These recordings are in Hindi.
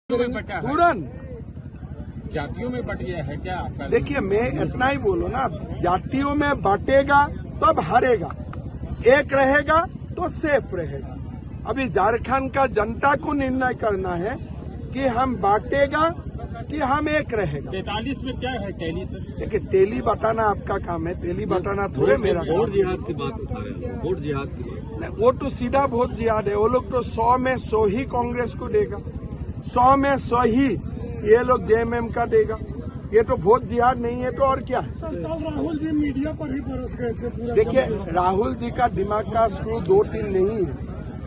तुरंत जातियों में बट गया है क्या आपका? देखिए, मैं इतना ही बोलूं ना, जातियों में बांटेगा तब हारेगा, एक रहेगा तो सेफ रहेगा। अभी झारखंड का जनता को निर्णय करना है कि हम बांटेगा कि हम एक रहेगा। 43 में क्या है टेली से? देखिए, तेली बटाना आपका काम है, तेली बटाना थोड़े मेरा काम। वोट जिहाद की बात उठा रहे हैं, वोट जिहाद की बात। वो तो सीधा वोट जिहाद है। वो लोग तो 100 में 100 ही कांग्रेस को देगा, 100 में 100 ही ये लोग जेएमएम का देगा। ये तो वोट जिहाद नहीं है तो और क्या है? राहुल जी मीडिया पर ही बरस गए थे पूरा। देखिए, राहुल जी का दिमाग का स्क्रू 2-3 नहीं है,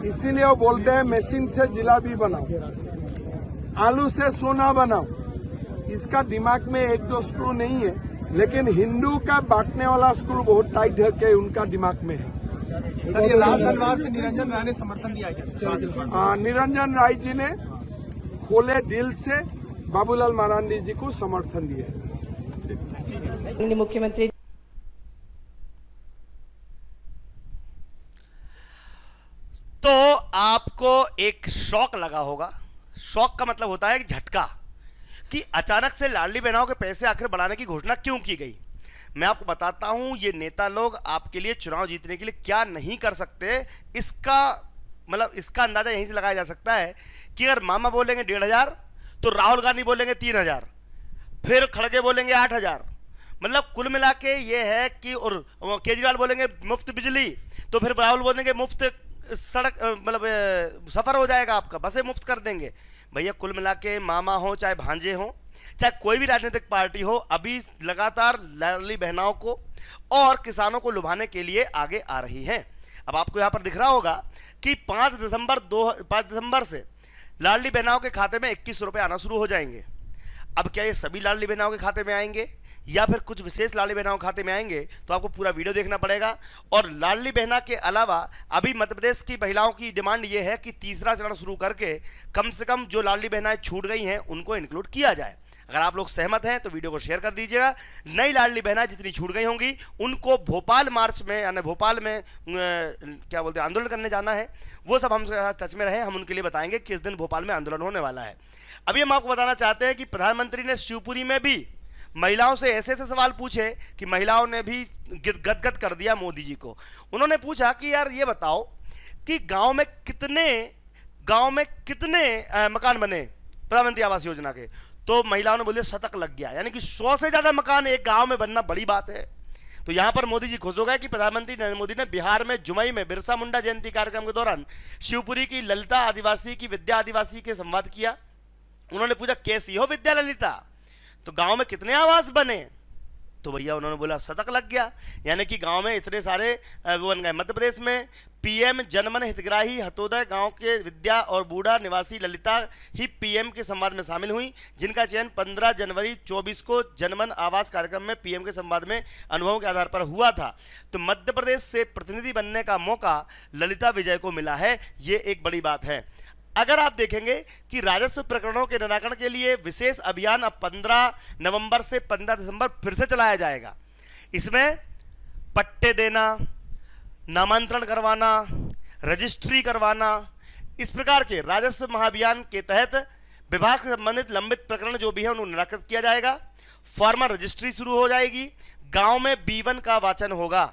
इसीलिए वो बोलते हैं मशीन से जिलाबी बनाओ, आलू से सोना बनाओ। इसका दिमाग में 1-2 स्क्रू नहीं है, लेकिन हिंदू का बांटने वाला स्क्रू बहुत टाइट है कि उनका दिमाग में है। राज तलवार से निरंजन राय ने समर्थन दिया है। निरंजन राय जी ने खोले दिल से बाबूलाल मरांडी जी को समर्थन दिया है। मुख्यमंत्री तो आपको एक शॉक लगा होगा। शॉक का मतलब होता है एक झटका, कि अचानक से लाडली बहनों के पैसे आखिर बढ़ाने की घोषणा क्यों की गई। मैं आपको बताता हूं, ये नेता लोग आपके लिए चुनाव जीतने के लिए क्या नहीं कर सकते, इसका अंदाजा यहीं से लगाया जा सकता है कि अगर मामा बोलेंगे 1,500 तो राहुल गांधी बोलेंगे 3,000, फिर खड़गे बोलेंगे 8,000। मतलब कुल मिला के ये है कि, और केजरीवाल बोलेंगे मुफ्त बिजली, तो फिर राहुल बोलेंगे मुफ्त सड़क, सफर हो जाएगा आपका, बसें मुफ्त कर देंगे। भैया कुल मिला के मामा हो चाहे भांजे हो चाहे कोई भी राजनीतिक पार्टी हो, अभी लगातार लाडली बहनाओं को और किसानों को लुभाने के लिए आगे आ रही हैं। अब आपको यहाँ पर दिख रहा होगा कि 5 दिसंबर से लाडली बहनाओं के खाते में 21 रुपये आना शुरू हो जाएंगे। अब क्या ये सभी लाडली बहनाओं के खाते में आएंगे या फिर कुछ विशेष लाडली बहनाओं के खाते में आएंगे, तो आपको पूरा वीडियो देखना पड़ेगा। और लाडली बहना के अलावा अभी मध्य प्रदेश की महिलाओं की डिमांड ये है कि तीसरा चरण शुरू करके कम से कम जो लाडली बहनाएं छूट गई हैं उनको इंक्लूड किया जाए। अगर आप लोग सहमत हैं तो वीडियो को शेयर कर दीजिएगा। नई लाडली बहना जितनी छूट गई होंगी उनको भोपाल मार्च में, यानी भोपाल में क्या बोलते हैं, आंदोलन करने जाना है। वो सब हम टच में रहे, हम उनके लिए बताएंगे किस दिन भोपाल में आंदोलन होने वाला है। अभी हम आपको बताना चाहते हैं कि प्रधानमंत्री ने शिवपुरी में भी महिलाओं से ऐसे ऐसे सवाल पूछे कि महिलाओं ने भी गदगद कर दिया मोदी जी को। उन्होंने पूछा कि यार ये बताओ कि गांव में कितने मकान बने प्रधानमंत्री आवास योजना के, तो महिलाओं ने बोले 100 लग गया, यानी कि 100 से ज्यादा मकान एक गांव में बनना बड़ी बात है। तो यहां पर मोदी जी खुश हो गए कि प्रधानमंत्री नरेंद्र मोदी ने बिहार में जुमई में बिरसा मुंडा जयंती कार्यक्रम के दौरान शिवपुरी की ललिता आदिवासी की विद्या आदिवासी के संवाद किया। उन्होंने पूछा कैसी हो विद्या ललिता, तो गांव में कितने आवास बने, तो भैया उन्होंने बोला 100 लग गया, यानी कि गांव में इतने सारे वो बन गए। मध्य प्रदेश में पीएम जनमन हितग्राही हतोदय गांव के विद्या और बूढ़ा निवासी ललिता ही पीएम के संवाद में शामिल हुई, जिनका चयन 15 जनवरी 24 को जनमन आवास कार्यक्रम में पीएम के संवाद में अनुभव के आधार पर हुआ था। तो मध्य प्रदेश से प्रतिनिधि बनने का मौका ललिता विजय को मिला है, ये एक बड़ी बात है। अगर आप देखेंगे कि राजस्व प्रकरणों के निराकरण के लिए विशेष अभियान अब 15 नवंबर से 15 दिसंबर फिर से चलाया जाएगा। इसमें पट्टे देना, नामांतरण करवाना, रजिस्ट्री करवाना, इस प्रकार के राजस्व महाअभियान के तहत विभाग से संबंधित लंबित प्रकरण जो भी है उन्हें निराकृत किया जाएगा। फार्मर रजिस्ट्री शुरू हो जाएगी। गांव में B1 का वाचन होगा।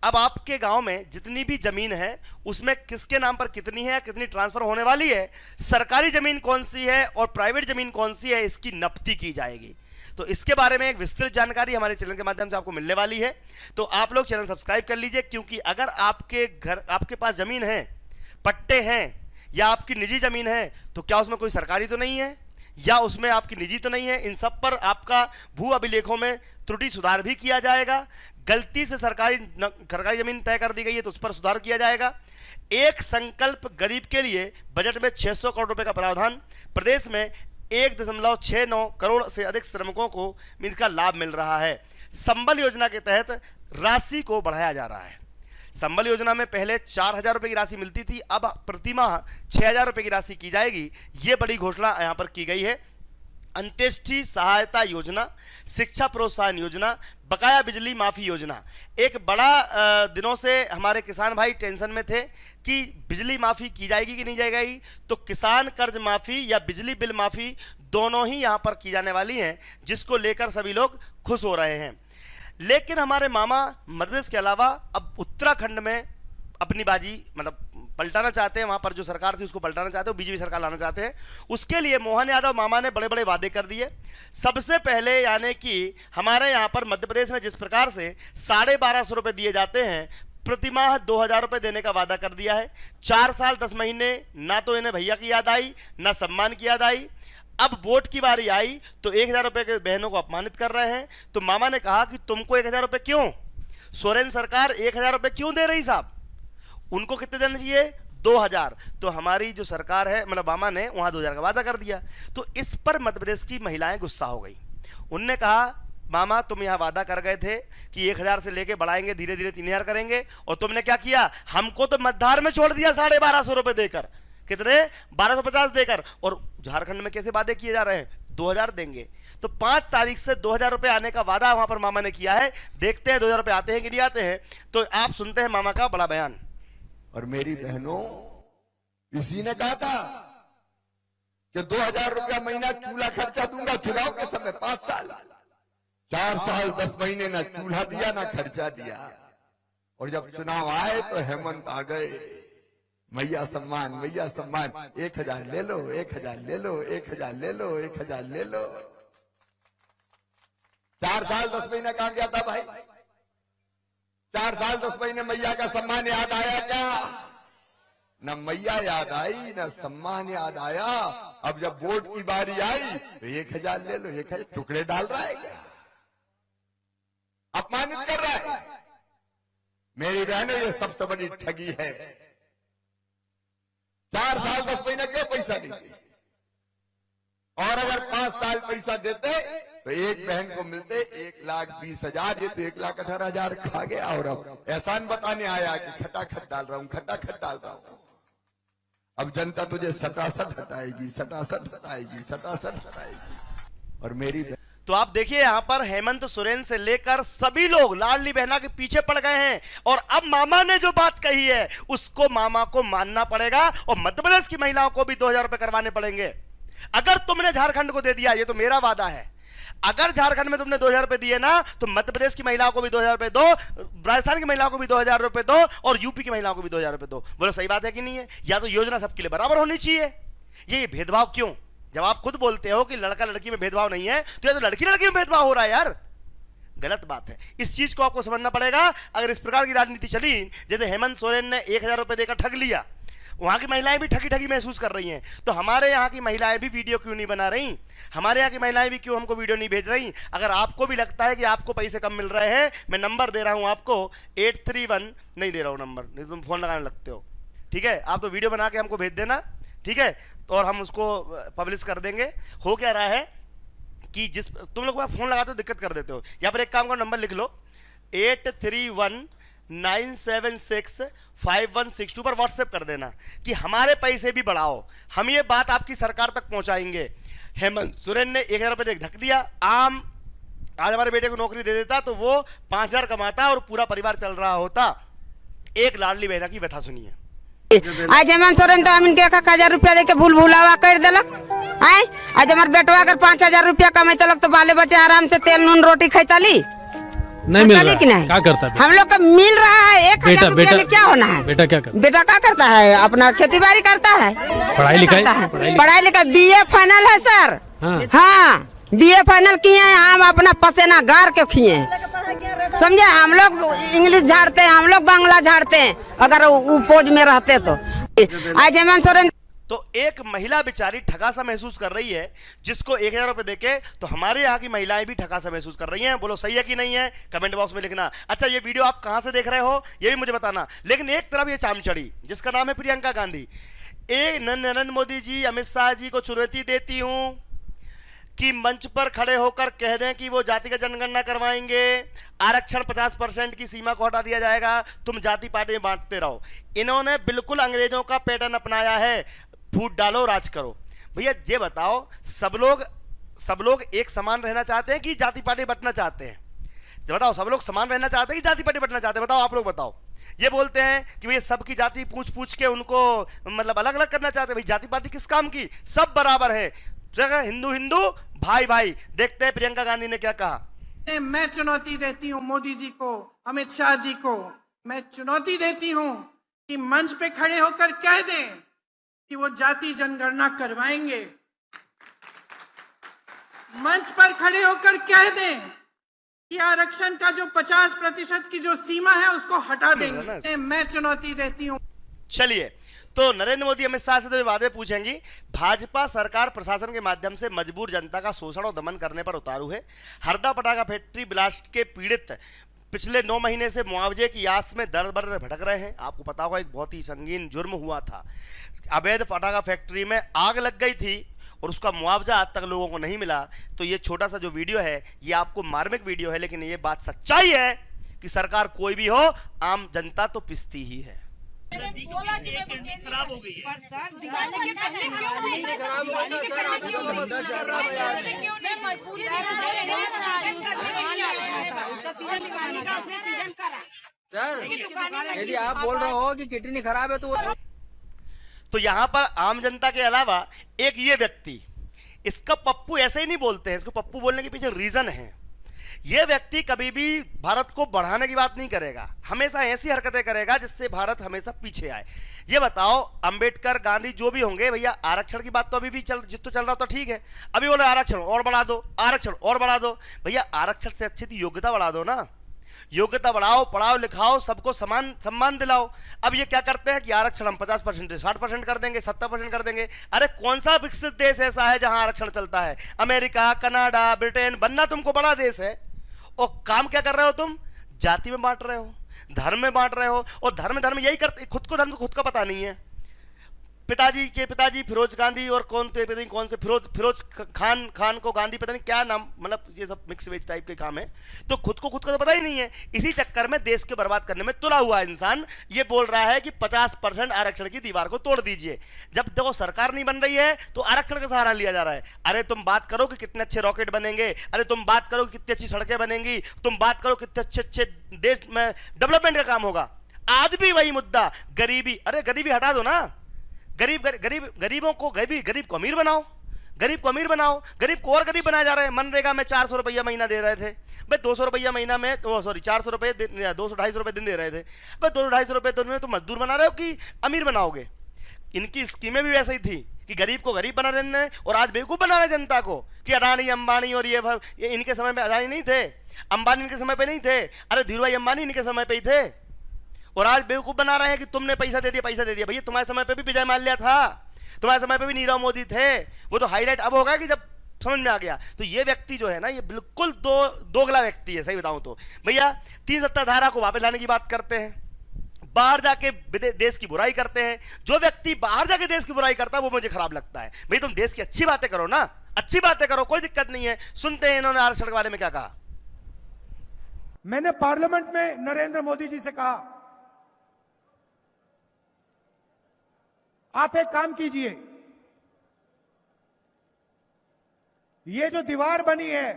अब आपके गांव में जितनी भी जमीन है उसमें किसके नाम पर कितनी है, कितनी ट्रांसफर होने वाली है, सरकारी जमीन कौन सी है और प्राइवेट जमीन कौन सी है, इसकी नफ्ती की जाएगी। तो इसके बारे में एक विस्तृत जानकारी हमारे चैनल के माध्यम से आपको मिलने वाली है। तो आप लोग चैनल सब्सक्राइब कर लीजिए, क्योंकि अगर आपके पास जमीन है, पट्टे हैं या आपकी निजी जमीन है, तो क्या उसमें कोई सरकारी तो नहीं है या उसमें आपकी निजी तो नहीं है। इन सब पर आपका भू अभिलेखों में त्रुटि सुधार भी किया जाएगा। गलती से सरकारी जमीन तय कर दी गई है तो उस पर सुधार किया जाएगा। एक संकल्प गरीब के लिए बजट में 600 करोड़ रुपए का प्रावधान। प्रदेश में 1.69 करोड़ से अधिक श्रमिकों को इनका लाभ मिल रहा है। संबल योजना के तहत राशि को बढ़ाया जा रहा है। संबल योजना में पहले 4,000 रुपए की राशि मिलती थी, अब प्रतिमाह 6,000 रुपए की राशि की जाएगी। ये बड़ी घोषणा यहां पर की गई है। अंत्येष्टि सहायता योजना, शिक्षा प्रोत्साहन योजना, बकाया बिजली माफ़ी योजना। एक बड़ा दिनों से हमारे किसान भाई टेंशन में थे कि बिजली माफ़ी की जाएगी कि नहीं जाएगी। तो किसान कर्ज माफ़ी या बिजली बिल माफ़ी दोनों ही यहाँ पर की जाने वाली हैं, जिसको लेकर सभी लोग खुश हो रहे हैं। लेकिन हमारे मामा मध्य प्रदेश के अलावा अब उत्तराखंड में अपनी बाजी मतलब पलटाना चाहते हैं। वहाँ पर जो सरकार थी उसको पलटाना चाहते हैं, बीजेपी सरकार लाना चाहते हैं। उसके लिए मोहन यादव मामा ने बड़े बड़े वादे कर दिए। सबसे पहले यानी कि हमारे यहाँ पर मध्य प्रदेश में जिस प्रकार से 1250 रुपये दिए जाते हैं, प्रतिमाह 2000 रुपये देने का वादा कर दिया है। 4 साल 10 महीने ना तो इन्हें भैया की याद आई ना सम्मान की याद आई। अब वोट की बारी आई तो 1000 रुपये के बहनों को अपमानित कर रहे हैं। तो मामा ने कहा कि तुमको 1000 रुपये क्यों, सोरेन सरकार 1000 रुपये क्यों दे रही साहब, उनको कितने देना चाहिए 2000। तो हमारी जो सरकार है मतलब मामा ने वहां 2000 का वादा कर दिया। तो इस पर मध्य प्रदेश की महिलाएं गुस्सा हो गई। उनने कहा मामा तुम यहाँ वादा कर गए थे कि 1000 से लेके बढ़ाएंगे, धीरे धीरे 3000 करेंगे, और तुमने क्या किया, हमको तो मतदार में छोड़ दिया 1250 रुपये देकर, कितने 1250 देकर। और झारखंड में कैसे वादे किए जा रहे हैं, 2000 देंगे। तो 5 तारीख से 2000 रुपये आने का वादा वहां पर मामा ने किया है। देखते हैं 2000 रुपये आते हैं कि नहीं आते हैं। तो आप सुनते हैं मामा का बड़ा बयान। और मेरी बहनों, इसी ने कहा था कि 2000 रुपया महीना चूल्हा खर्चा दूंगा चुनाव के समय 5 साल, 4 साल 10 महीने ना चूल्हा दिया ना खर्चा दिया। और जब चुनाव आए तो हेमंत आ गए, मैया सम्मान 1000 ले लो, 1000 ले लो, 1000 ले लो, 1000 ले लो। 4 साल 10 महीने कहा गया था भाई, 4 साल 10 महीने मैया का सम्मान याद आया क्या? न मैया याद आई न सम्मान याद आया। अब जब वोट की बारी आई तो 1000 ले लो, 1000 टुकड़े डाल रहा है क्या, अपमानित कर रहा है। मेरी बहनों, ये सबसे बड़ी ठगी है। 4 साल 10 महीने क्यों पैसा नहीं दिए, और अगर 5 साल पैसा देते तो एक बहन को मिलते 1,20,000, ये तो 1,18,000 खा गया। और अब एहसान बताने आया कि खटाखट डाल रहा हूं, खटाखट डाल रहा हूं। अब जनता तुझे सटासट हटाएगी, सटासट हटाएगी, सटासट हटाएगी। और मेरी तो आप देखिए यहाँ पर हेमंत सोरेन से लेकर सभी लोग लाडली बहना के पीछे पड़ गए हैं। और अब मामा ने जो बात कही है उसको मामा को मानना पड़ेगा, और मध्य प्रदेश की महिलाओं को भी 2000 रुपये करवाने पड़ेंगे। अगर तुमने झारखंड को दे दिया, ये तो मेरा वादा है, अगर झारखंड में तुमने 2000 रुपये दिए ना तो मध्य प्रदेश की महिलाओं को भी 2000 रुपये दो, राजस्थान की महिलाओं को भी 2000 रुपये दो, और यूपी की महिलाओं को भी 2000 रुपये दो। बोलो सही बात है कि नहीं है? या तो योजना सबके लिए बराबर होनी चाहिए। ये भेदभाव क्यों? जब आप खुद बोलते हो कि लड़का लड़की में भेदभाव नहीं है, तो ये तो लड़की लड़की में भेदभाव हो रहा है यार, गलत बात है। इस चीज को आपको समझना पड़ेगा। अगर इस प्रकार की राजनीति चली, जैसे हेमंत सोरेन ने 1000 रुपये देकर ठग लिया, वहां की महिलाएं भी ठगी ठगी महसूस कर रही हैं, तो हमारे यहाँ की महिलाएं भी वीडियो क्यों नहीं बना रही? हमारे यहाँ की महिलाएं भी क्यों हमको वीडियो नहीं भेज रही? अगर आपको भी लगता है कि आपको पैसे कम मिल रहे हैं, मैं नंबर दे रहा हूं आपको 831, नहीं दे रहा हूं नंबर, नहीं तुम फोन लगाने लगते हो, ठीक है? आप तो वीडियो बना के हमको भेज देना, ठीक है? तो और हम उसको पब्लिश कर देंगे। हो क्या रहा है कि जिस तुम लोग फोन लगाते हो दिक्कत कर देते हो। यहाँ पर एक काम करो, नंबर लिख लो 831-976-5162 पर व्हाट्सएप कर देना कि हमारे पैसे भी बढ़ाओ। हम ये बात आपकी सरकार तक पहुंचाएंगे। हेमंत सोरेन ने 1000 रुपये ढक दिया। आज हमारे बेटे को नौकरी दे देता तो वो 5000 कमाता और पूरा परिवार चल रहा होता। एक लाडली बहना की व्यथा सुनिए। आज हेमंत सोरेन तो हम इनके 1000 रुपया दे के भूल भुलावा कर देलक है। आज हमारे बेटवा अगर 5000 रुपया कमाइतलक तो बाले बच्चे आराम से तेल नून रोटी खैताली। नहीं मिल रहा है, नहीं? क्या करता है? हम लोग का मिल रहा है 1000 रुपया में क्या होना है? बेटा क्या करता है? बेटा क्या करता है? अपना खेती बाड़ी करता है, पढ़ाई लिखाई BA फाइनल है सर। हाँ BA फाइनल किए हैं, हम अपना पसेना गार के किए हैं, समझे? हम लोग इंग्लिश झाड़ते हैं, हम लोग बांग्ला झाड़ते हैं अगर वो पोज में रहते तो। आज हेमंत सोरेन तो एक महिला बेचारी ठगासा महसूस कर रही है, जिसको 1000 रुपये देके, तो हमारे यहाँ की महिलाएं भी ठगासा महसूस कर रही हैं। बोलो सही है कि नहीं है? कमेंट बॉक्स में लिखना। अच्छा, ये वीडियो आप कहाँ से देख रहे हो ये भी मुझे बताना। लेकिन एक तरफ ये चामचड़ी जिसका नाम है प्रियंका गांधी, नरेंद्र मोदी जी, अमित शाह जी को चुनौती देती हूँ कि मंच पर खड़े होकर कह दें कि वो जातिगत जनगणना करवाएंगे, आरक्षण 50% की सीमा को हटा दिया जाएगा, तुम जाति पार्टी में बांटते रहो। इन्होंने बिल्कुल अंग्रेजों का पैटर्न अपनाया है, फूट डालो राज करो। भैया ये बताओ, सब लोग सब लोग एक समान रहना चाहते हैं कि जाति पार्टी बंटना चाहते हैं? बताओ, सब लोग समान रहना चाहते हैं कि जाति पार्टी बंटना चाहते हैं? बताओ, आप लोग बताओ। ये बोलते हैं कि भाई सबकी जाति पूछ पूछ के उनको मतलब अलग अलग करना चाहते हैं। भाई जाति पाति किस काम की? सब बराबर है, जगह हिंदू हिंदू, भाई भाई। देखते हैं प्रियंका गांधी ने क्या कहा। मैं चुनौती देती हूं मोदी जी को, अमित शाह जी को। मैं चुनौती देती हूं कि मंच पे खड़े होकर कह दें कि वो जाति जनगणना करवाएंगे। मंच पर खड़े होकर कह दें कि आरक्षण का जो 50% की जो सीमा है उसको हटा देंगे। मैं चुनौती देती हूं। चलिए, तो नरेंद्र मोदी अमित शाह से तो वादे पूछेंगी। भाजपा सरकार प्रशासन के माध्यम से मजबूर जनता का शोषण और दमन करने पर उतारू है। हरदा पटाखा फैक्ट्री ब्लास्ट के पीड़ित पिछले 9 महीने से मुआवजे की आस में दर बदर भटक रहे हैं। आपको पता होगा, एक बहुत ही संगीन जुर्म हुआ था। अवैध पटाखा फैक्ट्री में आग लग गई थी और उसका मुआवजा आज तक लोगों को नहीं मिला। तो ये छोटा सा जो वीडियो है, ये आपको मार्मिक वीडियो है, लेकिन ये बात सच्चाई है कि सरकार कोई भी हो, आम जनता तो पिसती ही है। खराब हो गई सर, यदि आप बोल रहे हो कि किडनी खराब है तो यहां पर आम जनता के अलावा एक ये व्यक्ति, इसका पप्पू ऐसे ही नहीं बोलते हैं, इसको पप्पू बोलने के पीछे रीजन है। ये व्यक्ति कभी भी भारत को बढ़ाने की बात नहीं करेगा, हमेशा ऐसी हरकतें करेगा जिससे भारत हमेशा पीछे आए। ये बताओ, अंबेडकर गांधी जो भी होंगे, भैया आरक्षण की बात तो अभी भी चल रहा तो ठीक है। अभी बोले आरक्षण और बढ़ा दो, आरक्षण और बढ़ा दो। भैया आरक्षण से अच्छी तो योग्यता बढ़ा दो ना। योग्यता बढ़ाओ, पढ़ाओ लिखाओ, सबको समान सम्मान दिलाओ। अब ये क्या करते हैं कि आरक्षण हम 50% 60% कर देंगे, 70% कर देंगे। अरे कौन सा विकसित देश ऐसा है जहां आरक्षण चलता है? अमेरिका, कनाडा, ब्रिटेन बनना तुमको बड़ा देश है, और काम क्या कर रहे हो तुम? जाति में बांट रहे हो, धर्म में बांट रहे हो। और धर्म यही करते, खुद को धर्म तो खुद का पता नहीं है। पिताजी के पिताजी फिरोज गांधी और कौन से फिरोज खान को गांधी, पता नहीं क्या नाम, मतलब ये सब मिक्स वेज टाइप के काम है। तो खुद का तो पता ही नहीं है। इसी चक्कर में देश के बर्बाद करने में तुला हुआ इंसान ये बोल रहा है कि 50% आरक्षण की दीवार को तोड़ दीजिए। जब देखो सरकार नहीं बन रही है तो आरक्षण का सहारा लिया जा रहा है। अरे तुम बात करो कि कितने अच्छे रॉकेट बनेंगे, अरे तुम बात करो कि कितनी अच्छी सड़कें बनेंगी, तुम बात करो कितने अच्छे देश में डेवलपमेंट का काम होगा। आज भी वही मुद्दा, गरीबी। अरे गरीबी हटा दो ना। गरीबों को गरीब को अमीर बनाओ, गरीब को अमीर बनाओ। गरीब को और गरीब बनाया जा रहा है। मनरेगा में 400 रुपया महीना दे रहे थे, भाई 200 रुपया महीना में, 400 रुपये 200-250 रुपये दिन दे रहे थे। भाई 200-250 रुपये तो तुम मजदूर बना रहे हो कि अमीर बनाओगे? इनकी स्कीमें भी वैसे ही थी कि गरीब को गरीब बना देने और आज बेवकूफ बना रहे जनता को कि अडानी अंबानी और ये इनके समय में अडानी नहीं थे, अंबानी इनके समय पे नहीं थे, अरे धीरू भाई अंबानी इनके समय पे ही थे। और आज बेवकूफ बना रहे हैं कि तुमने पैसा दे दिया। भैया तुम्हारे समय पे भी विजय माल्या था, तुम्हारे समय पे भी नीरव मोदी थे। वो तो हाईलाइट अब होगा कि जब समझ में आ गया। तो ये व्यक्ति जो है ना, ये बिल्कुल दोगला व्यक्ति है, सही बताऊं तो। भैया 370 धारा को वापस लाने की बात करते हैं, बाहर जाके देश की बुराई करते हैं। जो व्यक्ति बाहर जाके देश की बुराई करता है वो मुझे खराब लगता है। भाई तुम देश की अच्छी बातें करो ना, अच्छी बातें करो, कोई दिक्कत नहीं है। सुनते हैं इन्होंने आरक्षण के बारे में क्या कहा। मैंने पार्लियामेंट में नरेंद्र मोदी जी से कहा, आप एक काम कीजिए, ये जो दीवार बनी है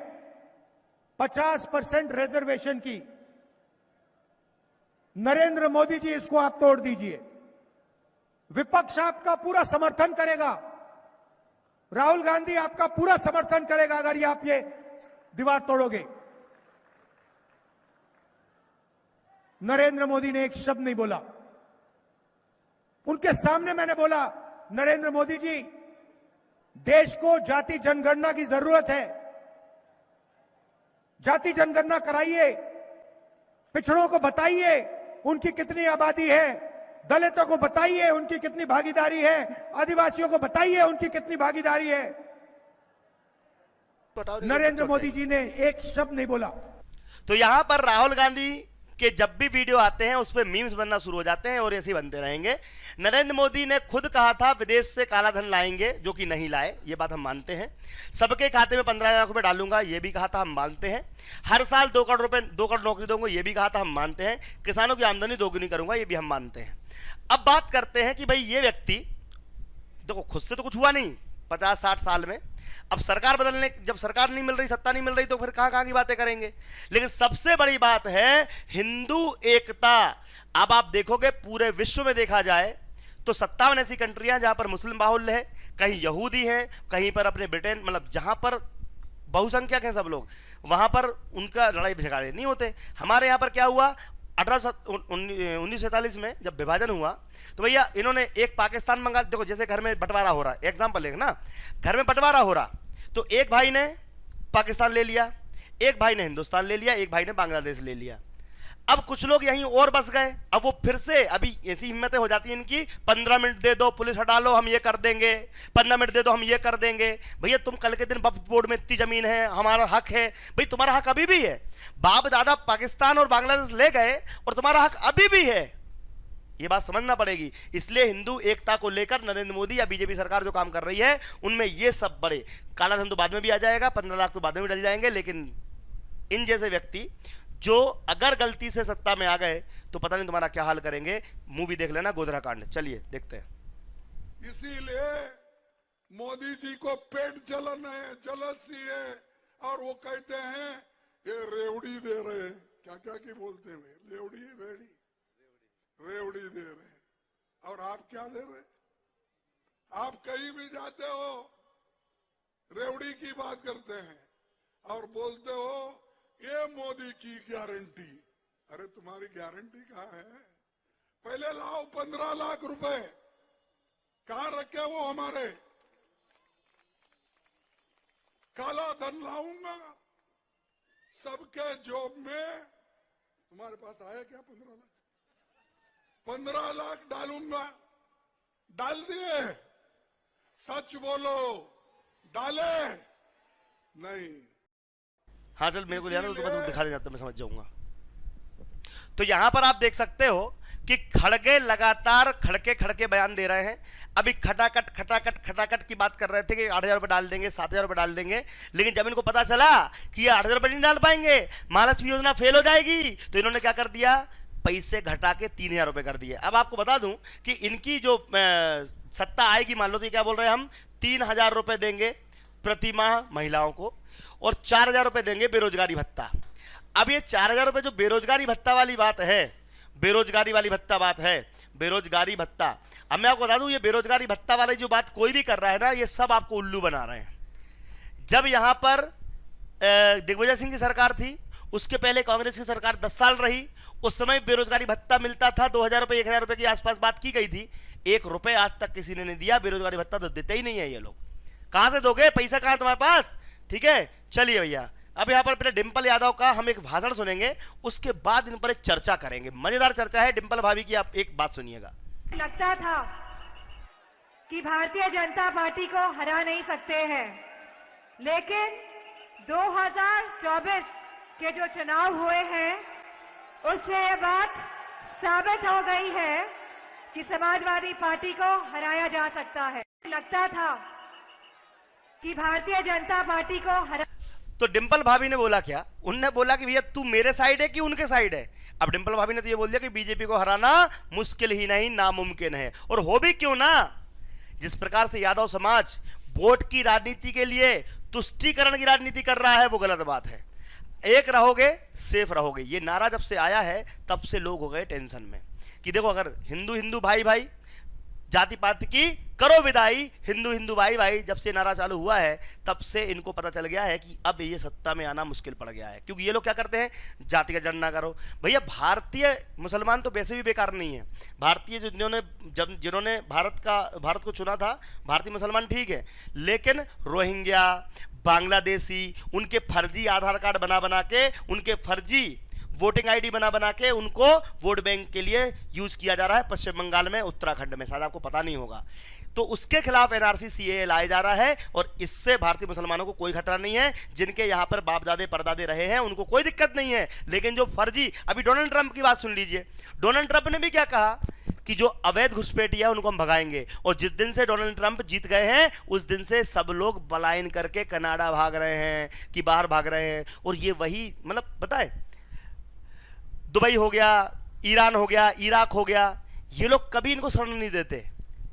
50% रिजर्वेशन की, नरेंद्र मोदी जी इसको आप तोड़ दीजिए। विपक्ष आपका पूरा समर्थन करेगा, राहुल गांधी आपका पूरा समर्थन करेगा अगर ये आप ये दीवार तोड़ोगे। नरेंद्र मोदी ने एक शब्द नहीं बोला। उनके सामने मैंने बोला, नरेंद्र मोदी जी, देश को जाति जनगणना की जरूरत है, जाति जनगणना कराइए, पिछड़ों को बताइए उनकी कितनी आबादी है, दलितों को बताइए उनकी कितनी भागीदारी है, आदिवासियों को बताइए उनकी कितनी भागीदारी है। नरेंद्र मोदी जी ने एक शब्द नहीं बोला। तो यहां पर राहुल गांधी कि जब भी वीडियो आते हैं उस पर मीम्स बनना शुरू हो जाते हैं और ऐसे ही बनते रहेंगे। नरेंद्र मोदी ने खुद कहा था विदेश से काला धन लाएंगे, जो कि नहीं लाए, ये बात हम मानते हैं। सबके खाते में 15 लाख रुपए डालूंगा, ये भी कहा था, हम मानते हैं। हर साल 2 करोड़ नौकरी दूंगा, ये भी कहा था, हम मानते हैं। किसानों की आमदनी दोगुनी करूंगा, ये भी हम मानते हैं। अब बात करते हैं कि भाई ये व्यक्ति देखो खुद से तो कुछ हुआ नहीं 50-60 साल में, अब सरकार बदलने, जब सरकार नहीं मिल रही, सत्ता नहीं मिल रही, तो फिर कहां कहां की बातें करेंगे। लेकिन सबसे बड़ी बात है हिंदू एकता। अब आप देखोगे पूरे विश्व में देखा जाए तो 57 ऐसी कंट्रियां जहां पर मुस्लिम बाहुल्य है, कहीं यहूदी हैं, कहीं पर अपने ब्रिटेन, मतलब जहां पर बहुसंख्यक हैं सब लोग, वहां पर उनका लड़ाई झगड़े नहीं होते। हमारे यहां पर क्या हुआ, 1947 में जब विभाजन हुआ तो भैया इन्होंने एक पाकिस्तान मंगा, देखो जैसे घर में बंटवारा हो रहा है, एग्जांपल एक ना, घर में बंटवारा हो रहा तो एक भाई ने पाकिस्तान ले लिया, एक भाई ने हिंदुस्तान ले लिया, एक भाई ने बांग्लादेश ले लिया। अब कुछ लोग यहीं और बस गए, अब वो फिर से, अभी ऐसी हिम्मतें हो जाती हैं इनकी, 15 मिनट दे दो, पुलिस हटा लो, हम ये कर देंगे, 15 मिनट दे दो, हम ये कर देंगे। भैया तुम कल के दिन वक्फ बोर्ड में इतनी जमीन है, हमारा हक है, भाई तुम्हारा हक अभी भी है। बाप दादा पाकिस्तान और बांग्लादेश ले गए और तुम्हारा हक अभी भी है, ये बात समझना पड़ेगी। इसलिए हिंदू एकता को लेकर नरेंद्र मोदी या बीजेपी सरकार जो काम कर रही है, उनमें ये सब बड़े, काला धन तो बाद में भी आ जाएगा, 15 लाख तो बाद में भी डल जाएंगे, लेकिन इन जैसे व्यक्ति जो अगर गलती से सत्ता में आ गए तो पता नहीं तुम्हारा क्या हाल करेंगे। मूवी देख लेना गोधरा कांड, चलिए देखते हैं। इसीलिए मोदी जी को पेट जलन है, जलसी है, और वो कहते हैं ये रेवड़ी दे रहे हैं, क्या क्या की बोलते हैं, रेवड़ी रेवड़ी रेवड़ी दे रहे हैं। और आप क्या दे रहे हैं? आप कहीं भी जाते हो रेवड़ी की बात करते हैं और बोलते हो ये मोदी की गारंटी। अरे तुम्हारी गारंटी कहाँ है? पहले लाओ 15 लाख रुपए, कहाँ रखे वो हमारे? काला धन लाऊंगा सबके जॉब में। तुम्हारे पास आया क्या 15 लाख? 15 लाख डालूंगा, डाल दिए? सच बोलो, डाले? नहीं। हाँ चल मेरे को लिया ना, तो मैं दिखा दे जाता, मैं समझ जाऊंगा। तो यहां पर आप देख सकते हो कि खड़गे लगातार खड़के बयान दे रहे हैं। अभी खटाखट की बात कर रहे थे कि 8,000 रुपये डाल देंगे, 7,000 रुपये डाल देंगे, लेकिन जब इनको पता चला कि ये 8,000 रुपये नहीं डाल पाएंगे, महालक्ष्मी योजना फेल हो जाएगी, तो इन्होंने क्या कर दिया, पैसे घटा के 3,000 रुपये कर दिए। अब आपको बता दूं कि इनकी जो सत्ता आएगी, मान लो तो क्या बोल रहे हैं, हम 3,000 रुपये देंगे प्रति माह महिलाओं को और 4,000 रुपये देंगे बेरोजगारी भत्ता। अब ये 4,000 रुपये जो बेरोजगारी भत्ता वाली बात है, बेरोजगारी वाली भत्ता बात है, बेरोजगारी भत्ता, अब मैं आपको बता दूं ये बेरोजगारी भत्ता वाली जो बात कोई भी कर रहा है ना, ये सब आपको उल्लू बना रहे हैं। जब यहां पर दिग्विजय सिंह की सरकार थी, उसके पहले कांग्रेस की सरकार 10 साल रही, उस समय बेरोजगारी भत्ता मिलता था 2,000 रुपये, 1,000 रुपये के आसपास बात की गई थी। 1 रुपये आज तक किसी ने नहीं दिया, बेरोजगारी भत्ता तो देते ही नहीं है ये लोग। कहां से दोगे पैसा, कहां तुम्हारे पास? ठीक है, चलिए भैया अब यहाँ पर पहले डिंपल यादव का हम एक भाषण सुनेंगे, उसके बाद इन पर एक चर्चा करेंगे, मजेदार चर्चा है डिंपल भाभी की, आप एक बात सुनिएगा। लगता था कि भारतीय जनता पार्टी को हरा नहीं सकते हैं, लेकिन 2024 के जो चुनाव हुए हैं उससे ये बात साबित हो गई है कि समाजवादी पार्टी को हराया जा सकता है। लगता था कि भारतीय जनता पार्टी को हरा, तो डिंपल भाभी ने बोला क्या, उनने बोला कि भैया तू मेरे साइड है कि उनके साइड है। अब डिंपल भाभी ने तो ये बोल दिया कि बीजेपी को हराना मुश्किल ही नहीं, नामुमकिन है। और हो भी क्यों ना, जिस प्रकार से यादव समाज वोट की राजनीति के लिए तुष्टीकरण की राजनीति कर रहा है, वो गलत बात है। एक रहोगे सेफ रहोगे, ये नारा जब से आया है तब से लोग हो गए टेंशन में कि देखो अगर हिंदू हिंदू भाई भाई, जाति पाति की करो विदाई, हिंदू हिंदू भाई भाई, जब से नारा चालू हुआ है तब से इनको पता चल गया है कि अब ये सत्ता में आना मुश्किल पड़ गया है। क्योंकि ये लोग क्या करते हैं, जाति का जन ना करो। भैया भारतीय मुसलमान तो वैसे भी बेकार नहीं है, भारतीय जिन्होंने भारत को चुना था, भारतीय मुसलमान ठीक है, लेकिन रोहिंग्या, बांग्लादेशी, उनके फर्जी आधार कार्ड बना के, उनके फर्जी वोटिंग आईडी बना के उनको वोट बैंक के लिए यूज किया जा रहा है पश्चिम बंगाल में, उत्तराखंड में, शायद आपको पता नहीं होगा। तो उसके खिलाफ एनआरसी सीएए लाया जा रहा है और इससे भारतीय मुसलमानों को कोई खतरा नहीं है। जिनके यहाँ पर बाप दादे परदादे रहे हैं उनको कोई दिक्कत नहीं है, लेकिन जो फर्जी, अभी डोनाल्ड ट्रंप की बात सुन लीजिए, डोनाल्ड ट्रंप ने भी क्या कहा कि जो अवैध घुसपैठिया उनको हम भगाएंगे। और जिस दिन से डोनाल्ड ट्रंप जीत गए हैं उस दिन से सब लोग पलायन करके कनाडा भाग रहे हैं कि बाहर भाग रहे हैं। और ये वही, मतलब पता है, दुबई हो गया, ईरान हो गया, इराक हो गया, ये लोग कभी इनको शरण नहीं देते।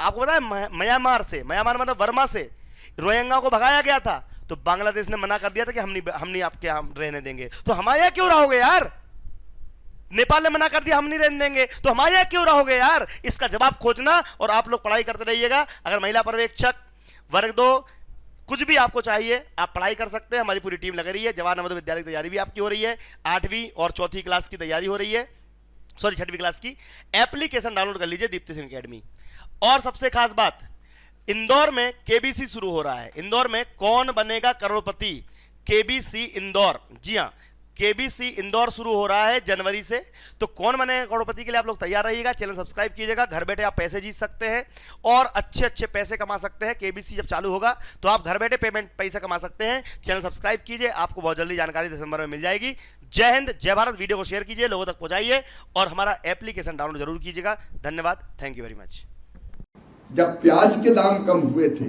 आपको पता है म्यांमार मतलब वर्मा से रोहिंग्या को भगाया गया था तो बांग्लादेश ने मना कर दिया था कि हम नहीं आपके यहाँ रहने देंगे, तो हमारे यहाँ क्यों रहोगे यार? नेपाल ने मना कर दिया हम नहीं रहने देंगे, तो हमारे यहाँ क्यों रहोगे यार? इसका जवाब खोजना, और आप लोग पढ़ाई करते रहिएगा। अगर महिला पर्यवेक्षक वर्ग 2 कुछ भी आपको चाहिए आप पढ़ाई कर सकते हैं, हमारी पूरी टीम लग रही है। जवाहर नवोदय विद्यालय की तैयारी भी आपकी हो रही है, 8वीं और 4थी क्लास की तैयारी हो रही है, 6वीं क्लास की। एप्लीकेशन डाउनलोड कर लीजिए दीप्ति सिंह अकेडमी। और सबसे खास बात, इंदौर में केबीसी शुरू हो रहा है। इंदौर में कौन बनेगा करोड़पति, केबीसी इंदौर, जी हां केबीसी इंदौर शुरू हो रहा है जनवरी से। तो कौन बनेगा करोड़पति के लिए आप लोग तैयार रहिएगा, चैनल सब्सक्राइब कीजिएगा। घर बैठे आप पैसे जीत सकते हैं और अच्छे अच्छे पैसे कमा सकते हैं। केबीसी जब चालू होगा तो आप घर बैठे पैसा कमा सकते हैं। चैनल सब्सक्राइब कीजिए, आपको बहुत जल्दी जानकारी दिसंबर में मिल जाएगी। जय हिंद, जय भारत। वीडियो को शेयर कीजिए, लोगों तक पहुंचाइए और हमारा एप्लीकेशन डाउनलोड जरूर कीजिएगा। धन्यवाद, थैंक यू वेरी मच। जब प्याज के दाम कम हुए थे,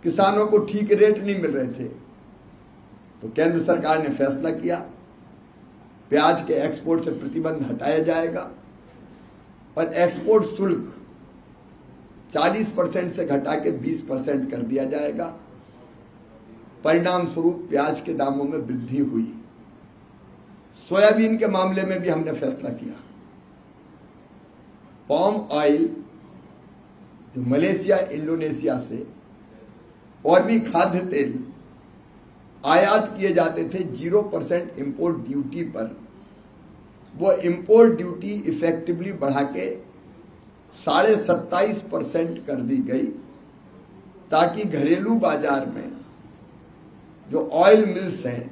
किसानों को ठीक रेट नहीं मिल रहे थे, तो केंद्र सरकार ने फैसला किया प्याज के एक्सपोर्ट से प्रतिबंध हटाया जाएगा और एक्सपोर्ट शुल्क 40% से घटा के 20% कर दिया जाएगा। परिणाम स्वरूप प्याज के दामों में वृद्धि हुई। सोयाबीन के मामले में भी हमने फैसला किया। पाम ऑयल जो मलेशिया, इंडोनेशिया से और भी खाद्य तेल आयात किए जाते थे 0% इंपोर्ट ड्यूटी पर, वो इंपोर्ट ड्यूटी इफेक्टिवली बढ़ा के 27.5% कर दी गई, ताकि घरेलू बाजार में जो ऑयल मिल्स हैं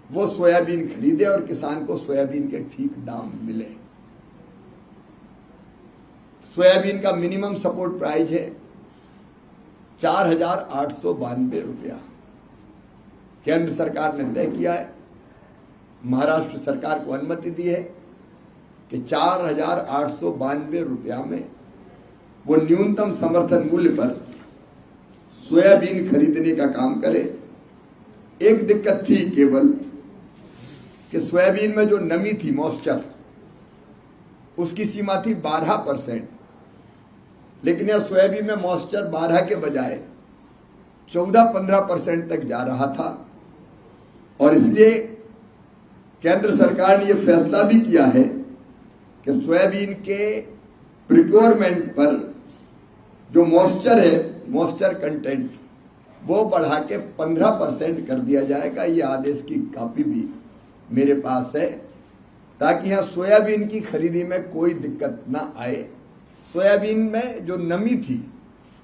वो सोयाबीन खरीदे और किसान को सोयाबीन के ठीक दाम मिले। सोयाबीन का मिनिमम सपोर्ट प्राइस है 4,892 रुपया। केंद्र सरकार ने तय किया है, महाराष्ट्र सरकार को अनुमति दी है कि 4,892 रुपया में वो न्यूनतम समर्थन मूल्य पर सोयाबीन खरीदने का काम करे। एक दिक्कत थी केवल कि सोयाबीन में जो नमी थी, मॉइस्चर, उसकी सीमा थी 12%, लेकिन यह सोयाबीन में मॉइस्चर 12 के बजाय 14-15% तक जा रहा था और इसलिए केंद्र सरकार ने यह फैसला भी किया है कि सोयाबीन के प्रिक्योरमेंट पर जो मॉइस्चर है, मॉइस्चर कंटेंट, वो बढ़ा के 15% कर दिया जाएगा। ये आदेश की कॉपी भी मेरे पास है, ताकि यहां सोयाबीन की खरीदी में कोई दिक्कत ना आए। सोयाबीन में जो नमी थी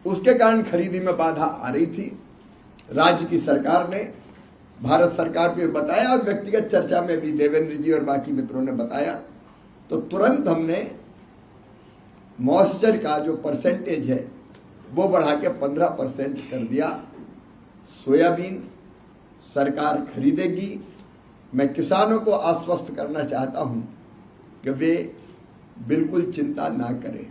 उसके कारण खरीदी में बाधा आ रही थी। राज्य की सरकार ने भारत सरकार को बताया और व्यक्तिगत चर्चा में भी देवेंद्र जी और बाकी मित्रों ने बताया, तो तुरंत हमने मॉइस्चर का जो परसेंटेज है वो बढ़ा के 15% कर दिया। सोयाबीन सरकार खरीदेगी। मैं किसानों को आश्वस्त करना चाहता हूं कि वे बिल्कुल चिंता ना करें।